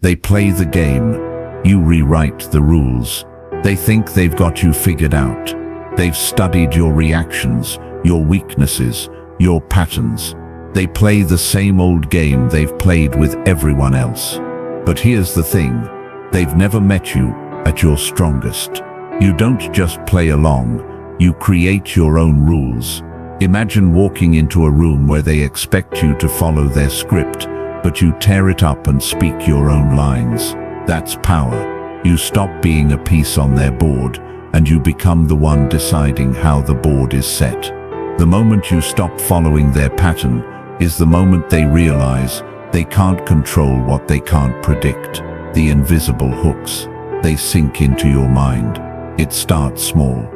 They play the game. You rewrite the rules. They think they've got you figured out. They've studied your reactions, your weaknesses, your patterns. They play the same old game they've played with everyone else. But here's the thing, they've never met you at your strongest. You don't just play along, you create your own rules. Imagine walking into a room where they expect you to follow their script, but you tear it up and speak your own lines. That's power. You stop being a piece on their board, and you become the one deciding how the board is set. The moment you stop following their pattern is the moment they realize they can't control what they can't predict. The invisible hooks. They sink into your mind. It starts small.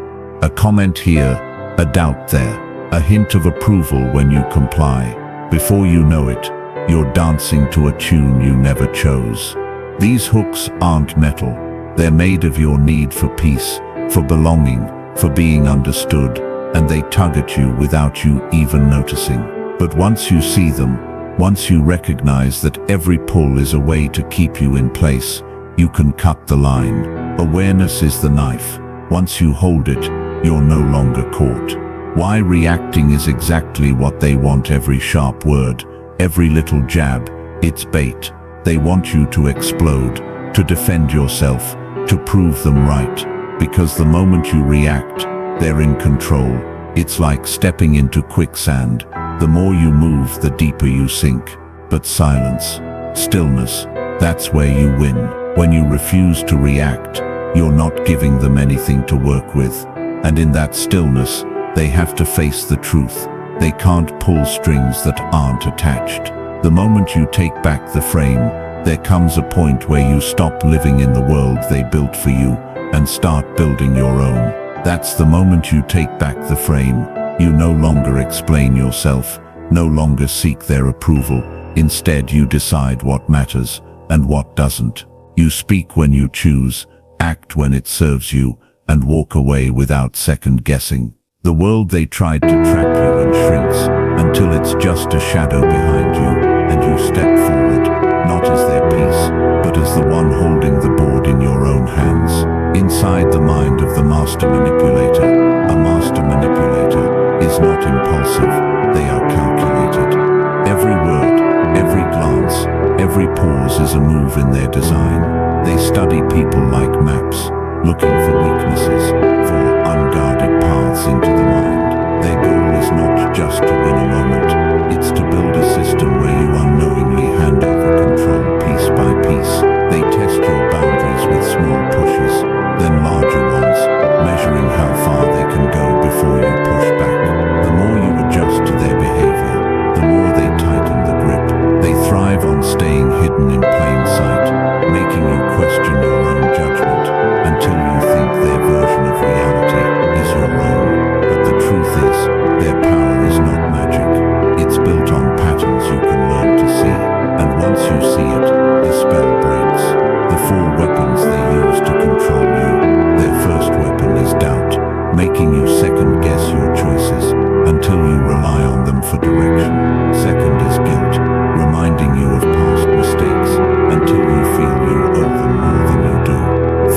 A comment here, a doubt there, a hint of approval when you comply. Before you know it, you're dancing to a tune you never chose. These hooks aren't metal. They're made of your need for peace, for belonging, for being understood, and they tug at you without you even noticing. But once you see them, once you recognize that every pull is a way to keep you in place, you can cut the line. Awareness is the knife. Once you hold it, you're no longer caught. Why reacting is exactly what they want. Every sharp word, every little jab, it's bait. They want you to explode, to defend yourself, to prove them right. Because the moment you react, they're in control. It's like stepping into quicksand. The more you move, the deeper you sink. But silence, stillness, that's where you win. When you refuse to react, you're not giving them anything to work with. And in that stillness, they have to face the truth. They can't pull strings that aren't attached. The moment you take back the frame, there comes a point where you stop living in the world they built for you and start building your own. That's the moment you take back the frame. You no longer explain yourself, no longer seek their approval. Instead, you decide what matters and what doesn't. You speak when you choose, act when it serves you, and walk away without second guessing. The world they tried to trap you in shrinks until it's just a shadow behind you, and you step forward, not as their piece, but as the one holding the board in your own hands. Inside the mind of the master manipulator, a master manipulator is not impulsive, they are calculated. Every word, every glance, every pause is a move in their design. They study people like maps, looking for weaknesses, for unguarded paths into the mind. Their goal is not just to win a moment, it's to build a system where you unknowingly hand over control piece by piece. They test your boundaries with small pushes, then larger ones, measuring how far they can go before you push back. The more you adjust to their behavior, the more they tighten the grip. They thrive on staying hidden in plain sight, making you question your own judgment until you think their version of reality is your own. But the truth is, their power is not magic. It's built on patterns you can learn to see. And once you see it, the spell breaks. The four weapons they use to control you. Their first weapon is doubt, making you second guess your choices until you rely on them for direction. Second is guilt, reminding you of past mistakes until you feel you owe them more than you do.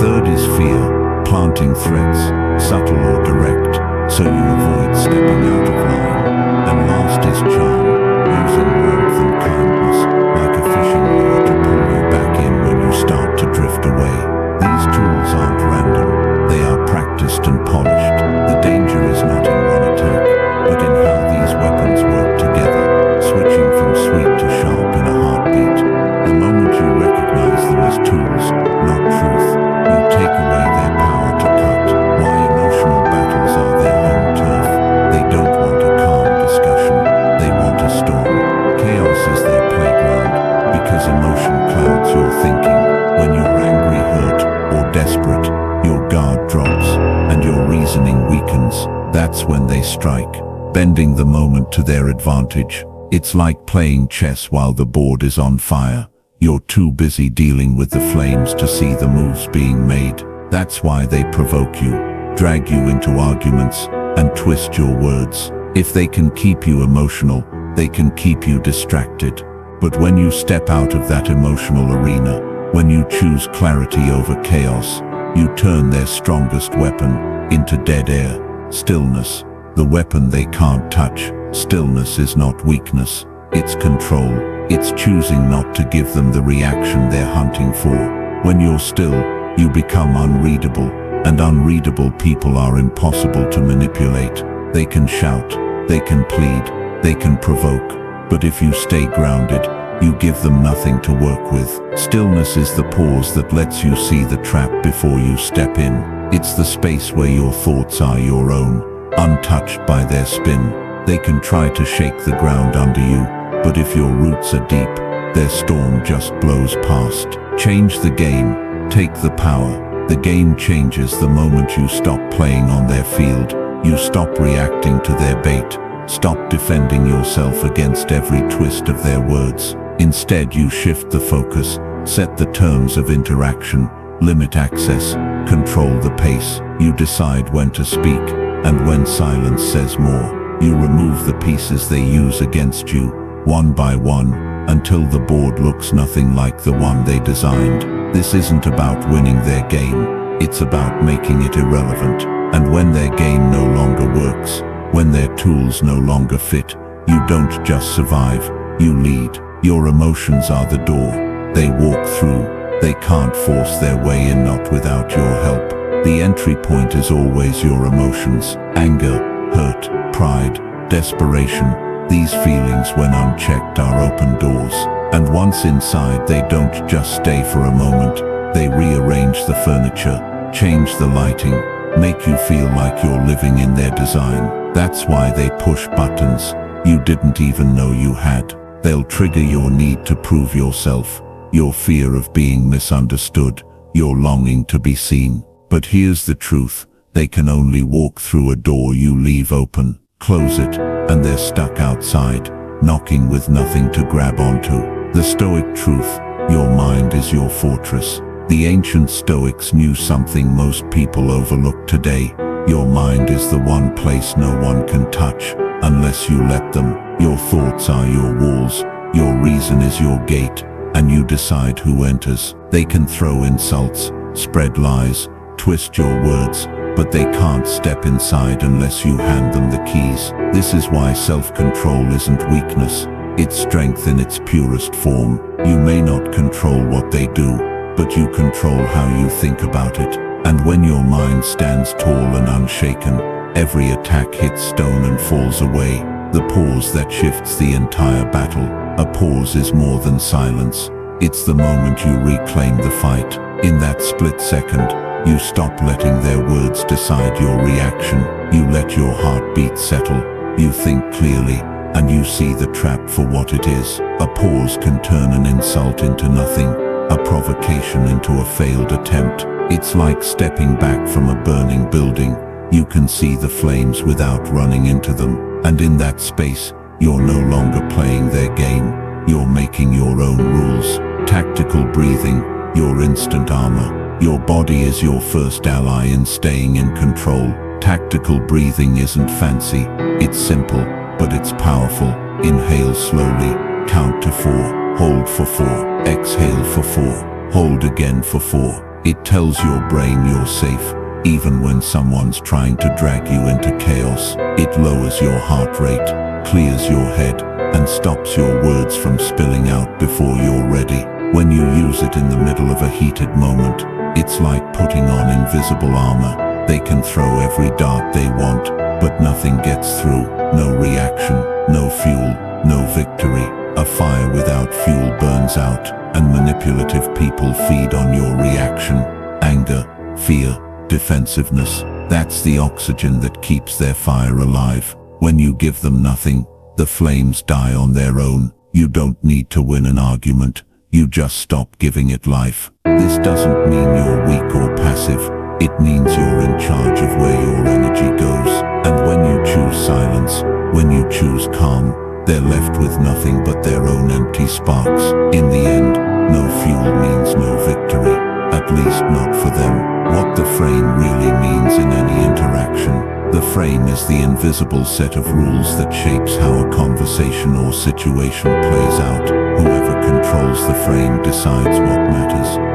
Third is fear, planting threats, subtle or direct, so you avoid stepping out of line. And last is charm, using warmth and kindness, like a fishing lure to pull you back in when you start to drift away. These tools aren't random, they are practiced and polished. The danger is not in one attack, but in how these weapons work together, switching from sweet to sharp in a heartbeat. The moment you recognize them as tools, not truth, you take away their power to cut. Why emotional battles are their home turf. They don't want a calm discussion, they want a storm. Chaos is their playground, because emotion clouds your thinking. When you're angry, hurt, or desperate, your guard drops, and your reasoning weakens. That's when they strike, bending the moment to their advantage. It's like playing chess while the board is on fire. You're too busy dealing with the flames to see the moves being made. That's why they provoke you, drag you into arguments, and twist your words. If they can keep you emotional, they can keep you distracted. But when you step out of that emotional arena, When you choose clarity over chaos, you turn their strongest weapon into dead air. Stillness, the weapon they can't touch. Stillness is not weakness, it's control. It's choosing not to give them the reaction they're hunting for. When you're still, you become unreadable, and unreadable people are impossible to manipulate. They can shout, they can plead, they can provoke, but if you stay grounded, you give them nothing to work with. Stillness is the pause that lets you see the trap before you step in. It's the space where your thoughts are your own, untouched by their spin. They can try to shake the ground under you, but if your roots are deep, their storm just blows past. Change the game, take the power. The game changes the moment you stop playing on their field. You stop reacting to their bait. Stop defending yourself against every twist of their words. Instead, you shift the focus, set the terms of interaction, limit access, control the pace. You decide when to speak, and when silence says more. You remove the pieces they use against you, one by one, until the board looks nothing like the one they designed. This isn't about winning their game, it's about making it irrelevant. And when their game no longer works, when their tools no longer fit, you don't just survive, you lead. Your emotions are the door. They walk through. They can't force their way in, not without your help. The entry point is always your emotions. Anger, hurt, pride, desperation. These feelings, when unchecked, are open doors. And once inside, they don't just stay for a moment. They rearrange the furniture, change the lighting, make you feel like you're living in their design. That's why they push buttons you didn't even know you had. They'll trigger your need to prove yourself, your fear of being misunderstood, your longing to be seen. But here's the truth, they can only walk through a door you leave open. Close it, and they're stuck outside, knocking with nothing to grab onto. The Stoic truth, your mind is your fortress. The ancient Stoics knew something most people overlook today. Your mind is the one place no one can touch, unless you let them. Your thoughts are your walls, your reason is your gate, and you decide who enters. They can throw insults, spread lies, twist your words, but they can't step inside unless you hand them the keys. This is why self-control isn't weakness, it's strength in its purest form. You may not control what they do, but you control how you think about it. And when your mind stands tall and unshaken, every attack hits stone and falls away. The pause that shifts the entire battle. A pause is more than silence. It's the moment you reclaim the fight. In that split second, you stop letting their words decide your reaction. You let your heartbeat settle. You think clearly, and you see the trap for what it is. A pause can turn an insult into nothing, a provocation into a failed attempt. It's like stepping back from a burning building. You can see the flames without running into them. And in that space, you're no longer playing their game. You're making your own rules. Tactical breathing, your instant armor. Your body is your first ally in staying in control. Tactical breathing isn't fancy, it's simple, but it's powerful. Inhale slowly, count to 4, hold for 4, exhale for 4, hold again for 4. It tells your brain you're safe, even when someone's trying to drag you into chaos. It lowers your heart rate, clears your head, and stops your words from spilling out before you're ready. When you use it in the middle of a heated moment, it's like putting on invisible armor. They can throw every dart they want, but nothing gets through. No reaction, no fuel, no victory. A fire without fuel burns out, and manipulative people feed on your reaction. Anger, fear, defensiveness. That's the oxygen that keeps their fire alive. When you give them nothing, the flames die on their own. You don't need to win an argument. You just stop giving it life. This doesn't mean you're weak or passive. It means you're in charge of where your energy goes. And when you choose silence, when you choose calm, they're left with nothing but their own empty sparks. In the end, no fuel means no victory. At least not for them. What the frame really means in any interaction. The frame is the invisible set of rules that shapes how a conversation or situation plays out. Whoever controls the frame decides what matters.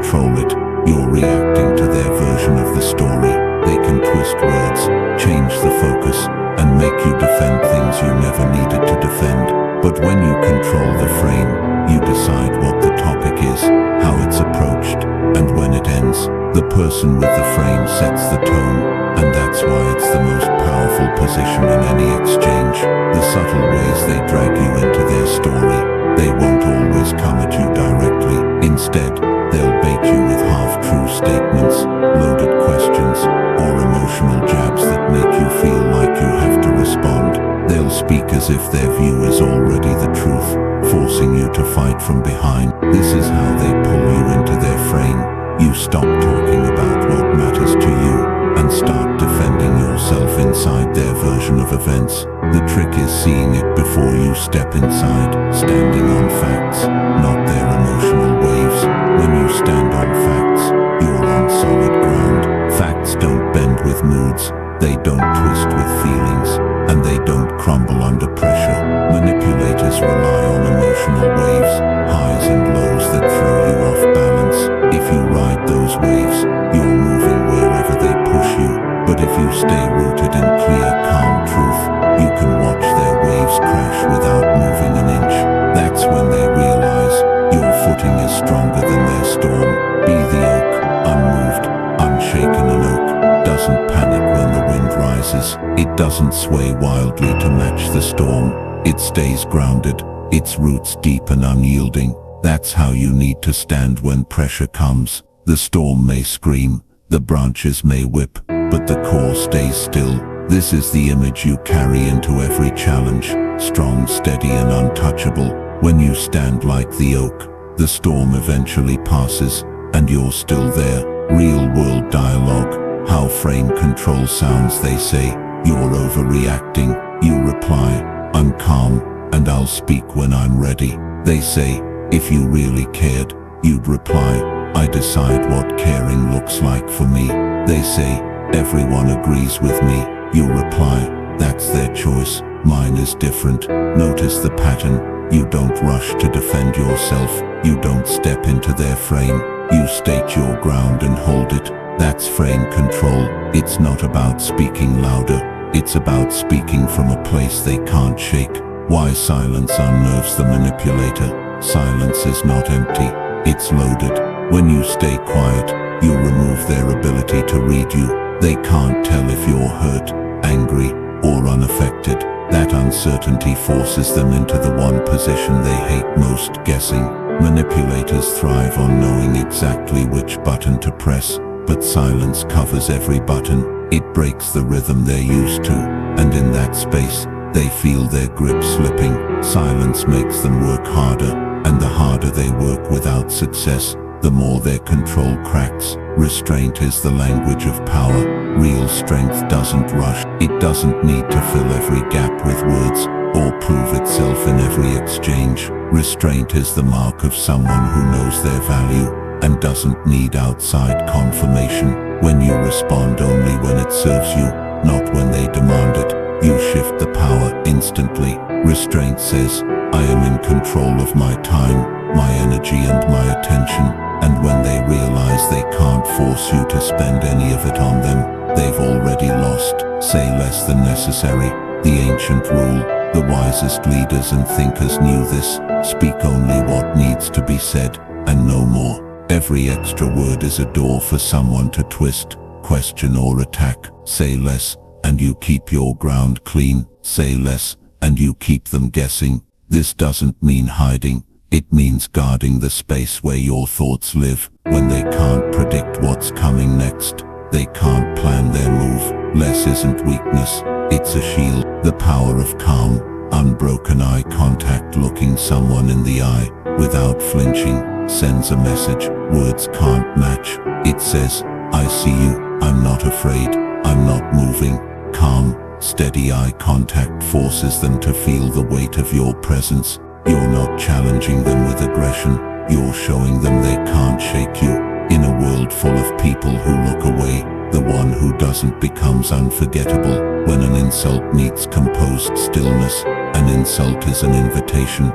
control it. You're reacting to their version of the story. They can twist words, change the focus, and make you defend things you never needed to defend. But when you control the frame, you decide what the topic is, how it's approached, and when it ends. The person with the frame sets the tone, and that's why it's the most powerful position in any exchange. The subtle ways they drag you into their story. They won't always come at you directly. Instead, they'll bait you with half-true statements, loaded questions, or emotional jabs that make you feel like you have to respond. They'll speak as if their view is already the truth, forcing you to fight from behind. This is how they pull you into their frame. You stop talking about what matters to you and start defending yourself inside their version of events. The trick is seeing it before you step inside, standing on facts, not their emotional waves. When you stand on facts, you're on solid ground. Facts don't bend with moods, they don't twist with feelings, and they don't crumble under pressure. Manipulators rely on emotional waves, highs and lows that throw you off balance. If you ride those waves, you're moving wherever they push you. But if you stay rooted in clear, calm truth, you can watch their waves crash without moving an inch. That's when they realize your footing is stronger than their storm. Be the oak, unmoved, unshaken. An oak doesn't panic when the wind rises. It doesn't sway wildly to match the storm. It stays grounded, its roots deep and unyielding. That's how you need to stand when pressure comes. The storm may scream, the branches may whip, but the core stays still. This is the image you carry into every challenge, strong, steady, and untouchable. When you stand like the oak, the storm eventually passes, and you're still there. Real-world dialogue, how frame control sounds. They say, "You're overreacting." You reply, "I'm calm, and I'll speak when I'm ready." They say, "If you really cared, you'd reply, I decide what caring looks like for me." They say, "Everyone agrees with me." You reply, "That's their choice, mine is different." Notice the pattern. You don't rush to defend yourself. You don't step into their frame. You state your ground and hold it. That's frame control. It's not about speaking louder. It's about speaking from a place they can't shake. Why silence unnerves the manipulator? Silence is not empty, it's loaded. When you stay quiet, you remove their ability to read you. They can't tell if you're hurt, angry, or unaffected. That uncertainty forces them into the one position they hate most, guessing. Manipulators thrive on knowing exactly which button to press, but silence covers every button. It breaks the rhythm they're used to, and in that space, they feel their grip slipping. Silence makes them work harder, and the harder they work without success, the more their control cracks. Restraint is the language of power. Real strength doesn't rush. It doesn't need to fill every gap with words, or prove itself in every exchange. Restraint is the mark of someone who knows their value, and doesn't need outside confirmation. When you respond only when it serves you, not when they demand it, you shift the power instantly. Restraint says, I am in control of my time, my energy, and my attention. And when they realize they can't force you to spend any of it on them, they've already lost. Say less than necessary, the ancient rule. The wisest leaders and thinkers knew this. Speak only what needs to be said, and no more. Every extra word is a door for someone to twist, question, or attack. Say less, and you keep your ground clean. Say less, and you keep them guessing. This doesn't mean hiding. It means guarding the space where your thoughts live. When they can't predict what's coming next, they can't plan their move. Less isn't weakness, it's a shield. The power of calm, unbroken eye contact, looking someone in the eye without flinching, sends a message words can't match. It says, I see you, I'm not afraid, I'm not moving. Calm, steady eye contact forces them to feel the weight of your presence. You're not challenging them with aggression, you're showing them they can't shake you. In a world full of people who look away, the one who doesn't becomes unforgettable. When an insult meets composed stillness, an insult is an invitation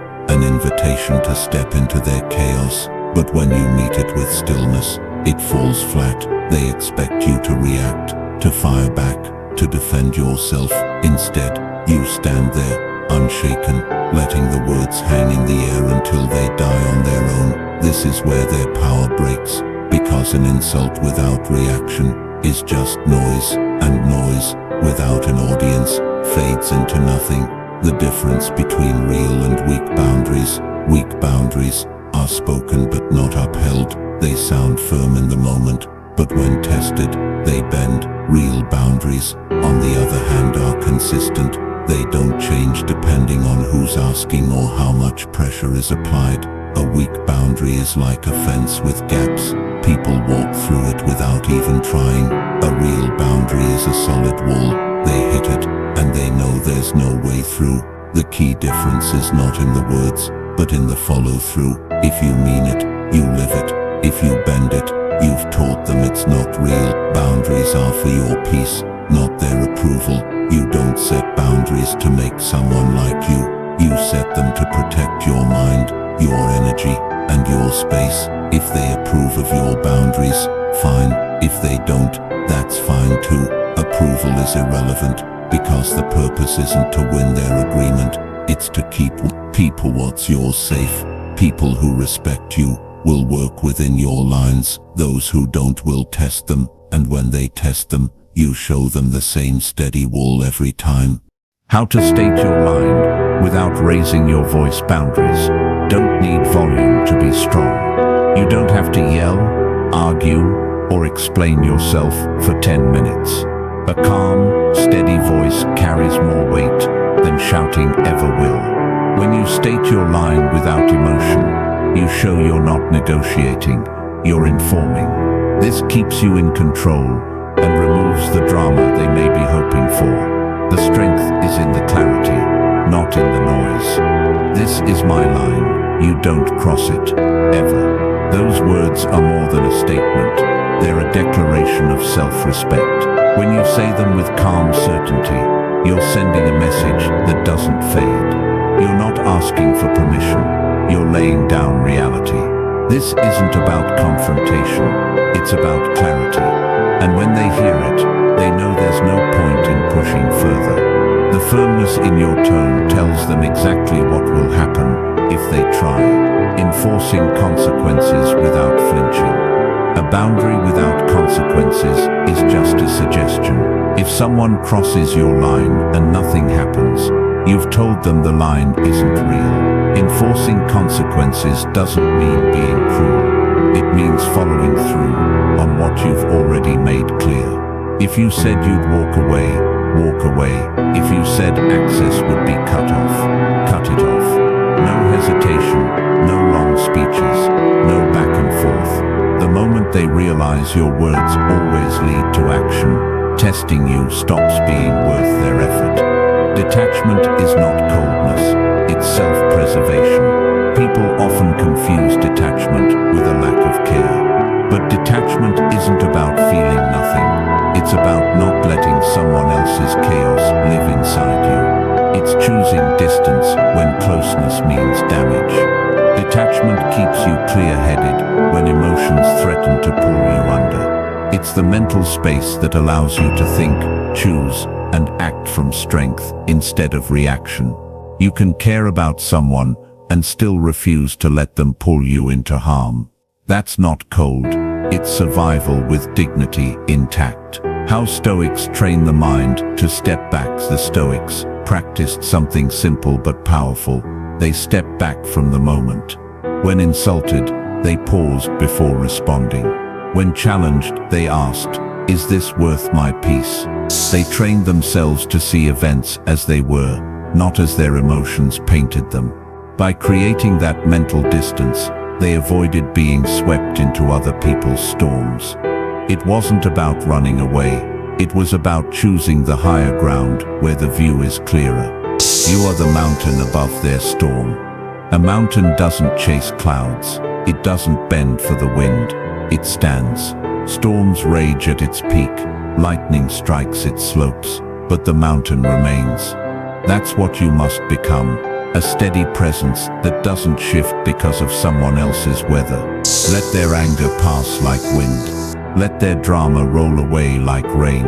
to step into their chaos. But when you meet it with stillness, it falls flat. They expect you to react, to fire back, to defend yourself. Instead, you stand there, unshaken, letting the words hang in the air until they die on their own. This is where their power breaks, because an insult without reaction is just noise, and noise, without an audience, fades into nothing. The difference between real and weak boundaries are spoken but not upheld. They sound firm in the moment, but when tested, they bend. Real boundaries, on the other hand, are consistent. They don't change depending on who's asking or how much pressure is applied. A weak boundary is like a fence with gaps. People walk through it without even trying. A real boundary is a solid wall. They hit it, and they know there's no way through. The key difference is not in the words, but in the follow-through. If you mean it, you live it. If you bend it, you've taught them it's not real. Boundaries are for your peace, not their approval. You don't set boundaries to make someone like you. You set them to protect your mind, your energy, and your space. If they approve of your boundaries, fine. If they don't, that's fine too. Approval is irrelevant, because the purpose isn't to win their agreement. It's to keep people what's yours safe. People who respect you will work within your lines. Those who don't will test them, and when they test them, you show them the same steady wall every time. How to state your mind without raising your voice. Boundaries don't need volume to be strong. You don't have to yell, argue, or explain yourself for 10 minutes. A calm, steady voice carries more weight than shouting ever will. When you state your line without emotion, you show you're not negotiating, you're informing. This keeps you in control and removes the drama they may be hoping for. The strength is in the clarity, not in the noise. This is my line, you don't cross it, ever. Those words are more than a statement, they're a declaration of self-respect. When you say them with calm certainty, you're sending a message that doesn't fade. You're not asking for permission, you're laying down reality. This isn't about confrontation, it's about clarity. And when they hear it, they know there's no point in pushing further. The firmness in your tone tells them exactly what will happen if they try, enforcing consequences without flinching. A boundary without consequences is just a suggestion. If someone crosses your line and nothing happens, you've told them the line isn't real. Enforcing consequences doesn't mean being cruel. It means following through on what you've already made clear. If you said you'd walk away, walk away. If you said access would be cut off, cut it off. No hesitation, no long speeches, no back and forth. The moment they realize your words always lead to action, testing you stops being worth their effort. Detachment is not coldness, it's self-preservation. People often confuse detachment with a lack of care. But detachment isn't about feeling nothing. It's about not letting someone else's chaos live inside you. It's choosing distance when closeness means damage. Detachment keeps you clear-headed when emotions threaten to pull you under. It's the mental space that allows you to think, choose, and act from strength instead of reaction. You can care about someone and still refuse to let them pull you into harm. That's not cold, it's survival with dignity intact. How Stoics train the mind to step back. The Stoics practiced something simple but powerful. They stepped back from the moment. When insulted, they paused before responding. When challenged, they asked, "Is this worth my peace?" They trained themselves to see events as they were, not as their emotions painted them. By creating that mental distance, they avoided being swept into other people's storms. It wasn't about running away. It was about choosing the higher ground where the view is clearer. You are the mountain above their storm. A mountain doesn't chase clouds. It doesn't bend for the wind. It stands. Storms rage at its peak. Lightning strikes its slopes. But the mountain remains. That's what you must become. a steady presence that doesn't shift because of someone else's weather. Let their anger pass like wind. Let their drama roll away like rain.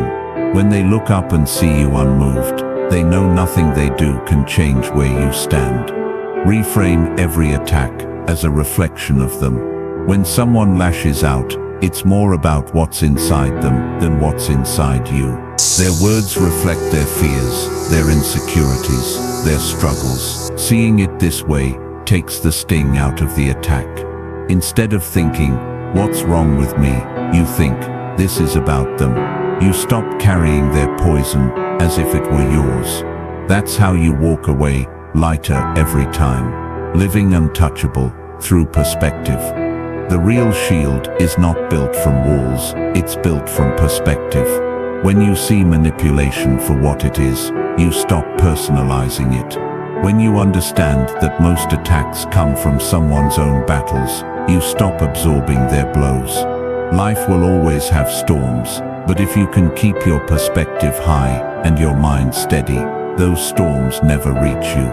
When they look up and see you unmoved, they know nothing they do can change where you stand. Reframe every attack as a reflection of them. When someone lashes out, it's more about what's inside them than what's inside you. Their words reflect their fears, their insecurities, their struggles. Seeing it this way takes the sting out of the attack. Instead of thinking, "What's wrong with me?" you think, "This is about them." You stop carrying their poison as if it were yours. That's how you walk away, lighter every time, living untouchable through perspective. The real shield is not built from walls, it's built from perspective. When you see manipulation for what it is, you stop personalizing it. When you understand that most attacks come from someone's own battles, you stop absorbing their blows. Life will always have storms, but if you can keep your perspective high and your mind steady, those storms never reach you.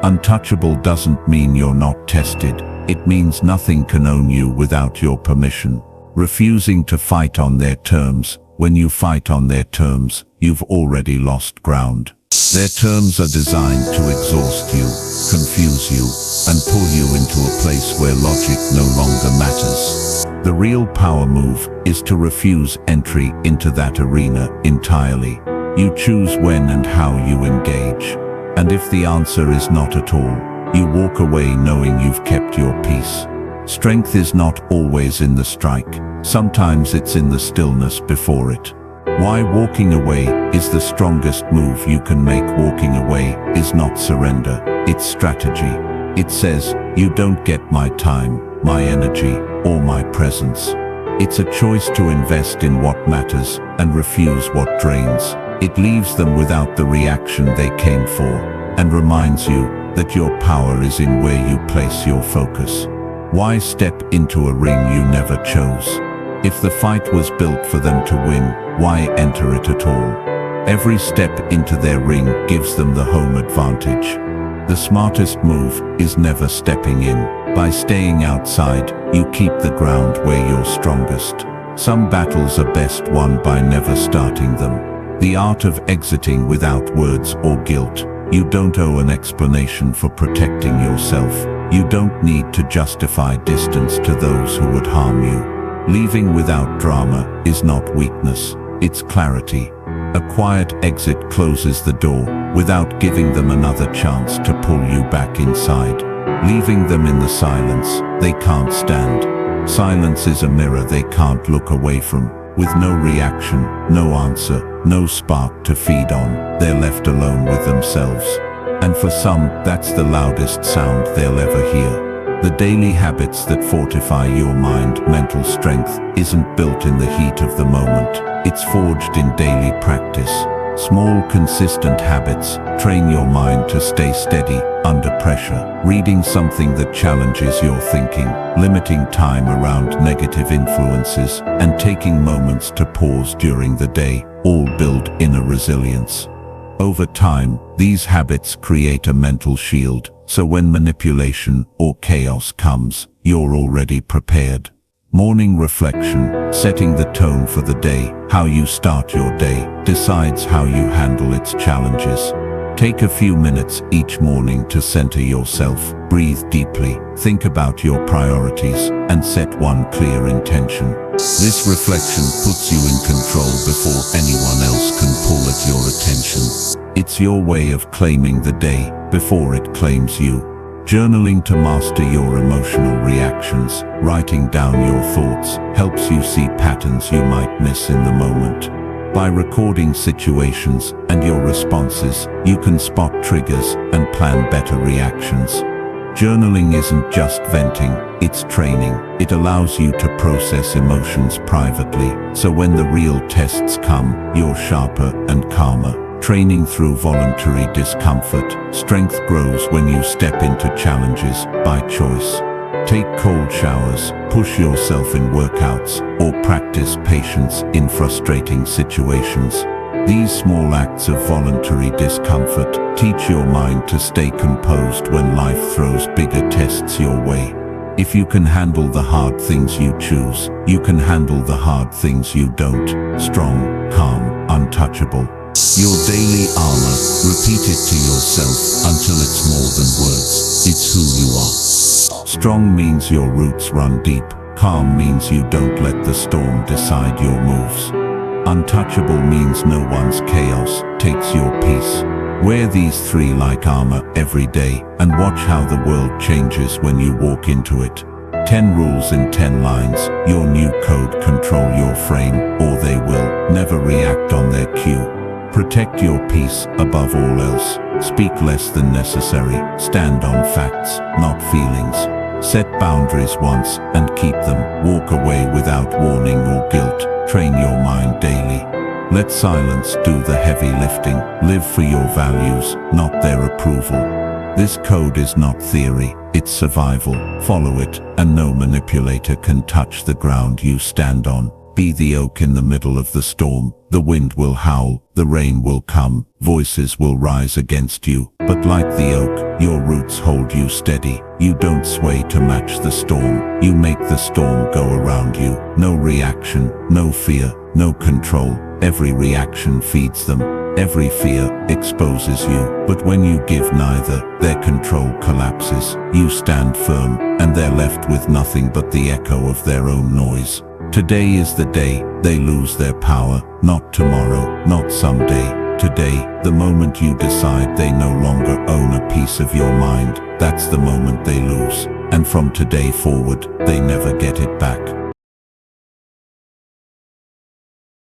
Untouchable doesn't mean you're not tested. It means nothing can own you without your permission. Refusing to fight on their terms. When you fight on their terms, you've already lost ground. Their terms are designed to exhaust you, confuse you, and pull you into a place where logic no longer matters. The real power move is to refuse entry into that arena entirely. You choose when and how you engage. And if the answer is not at all, you walk away knowing you've kept your peace. Strength is not always in the strike. Sometimes it's in the stillness before it. Why walking away is the strongest move you can make. Walking away is not surrender, it's strategy. It says, "You don't get my time, my energy, or my presence." It's a choice to invest in what matters and refuse what drains. It leaves them without the reaction they came for, and reminds you that your power is in where you place your focus. Why step into a ring you never chose? If the fight was built for them to win, why enter it at all? Every step into their ring gives them the home advantage. The smartest move is never stepping in. By staying outside, you keep the ground where you're strongest. Some battles are best won by never starting them. The art of exiting without words or guilt. You don't owe an explanation for protecting yourself. You don't need to justify distance to those who would harm you. Leaving without drama is not weakness, it's clarity. A quiet exit closes the door without giving them another chance to pull you back inside. Leaving them in the silence they can't stand. Silence is a mirror they can't look away from. With no reaction, no answer, no spark to feed on, they're left alone with themselves. And for some, that's the loudest sound they'll ever hear. The daily habits that fortify your mind. Mental strength isn't built in the heat of the moment. It's forged in daily practice. Small, consistent habits train your mind to stay steady under pressure. Reading something that challenges your thinking, limiting time around negative influences, and taking moments to pause during the day all build inner resilience. Over time, these habits create a mental shield, so when manipulation or chaos comes, you're already prepared. Morning reflection, setting the tone for the day. How you start your day decides how you handle its challenges. Take a few minutes each morning to center yourself, breathe deeply, think about your priorities, and set one clear intention. This reflection puts you in control before anyone else can pull at your attention. It's your way of claiming the day before it claims you. Journaling to master your emotional reactions. Writing down your thoughts helps you see patterns you might miss in the moment. By recording situations and your responses, you can spot triggers and plan better reactions. Journaling isn't just venting, it's training. It allows you to process emotions privately, so when the real tests come, you're sharper and calmer. Training through voluntary discomfort. Strength grows when you step into challenges by choice. Take cold showers, push yourself in workouts, or practice patience in frustrating situations. These small acts of voluntary discomfort teach your mind to stay composed when life throws bigger tests your way. If you can handle the hard things you choose, you can handle the hard things you don't. Strong, calm, untouchable. Your daily armor. Repeat it to yourself until it's more than words. It's who you are. Strong means your roots run deep. Calm means you don't let the storm decide your moves. Untouchable means no one's chaos takes your peace. Wear these three like armor every day and watch how the world changes when you walk into it. 10 rules in 10 lines. Your new code. Control your frame or they will never react on their cue. Protect your peace above all else. Speak less than necessary. Stand on facts, not feelings. Set boundaries once and keep them. Walk away without warning or guilt. Train your mind daily. Let silence do the heavy lifting. Live for your values, not their approval. This code is not theory, it's survival. Follow it, and no manipulator can touch the ground you stand on. Be the oak in the middle of the storm. The wind will howl, the rain will come, voices will rise against you. But like the oak, your roots hold you steady. You don't sway to match the storm. You make the storm go around you. No reaction, no fear, no control. Every reaction feeds them. Every fear exposes you. But when you give neither, their control collapses. You stand firm, and they're left with nothing but the echo of their own noise. Today is the day they lose their power, not tomorrow, not someday. Today, the moment you decide they no longer own a piece of your mind, that's the moment they lose. And from today forward, they never get it back.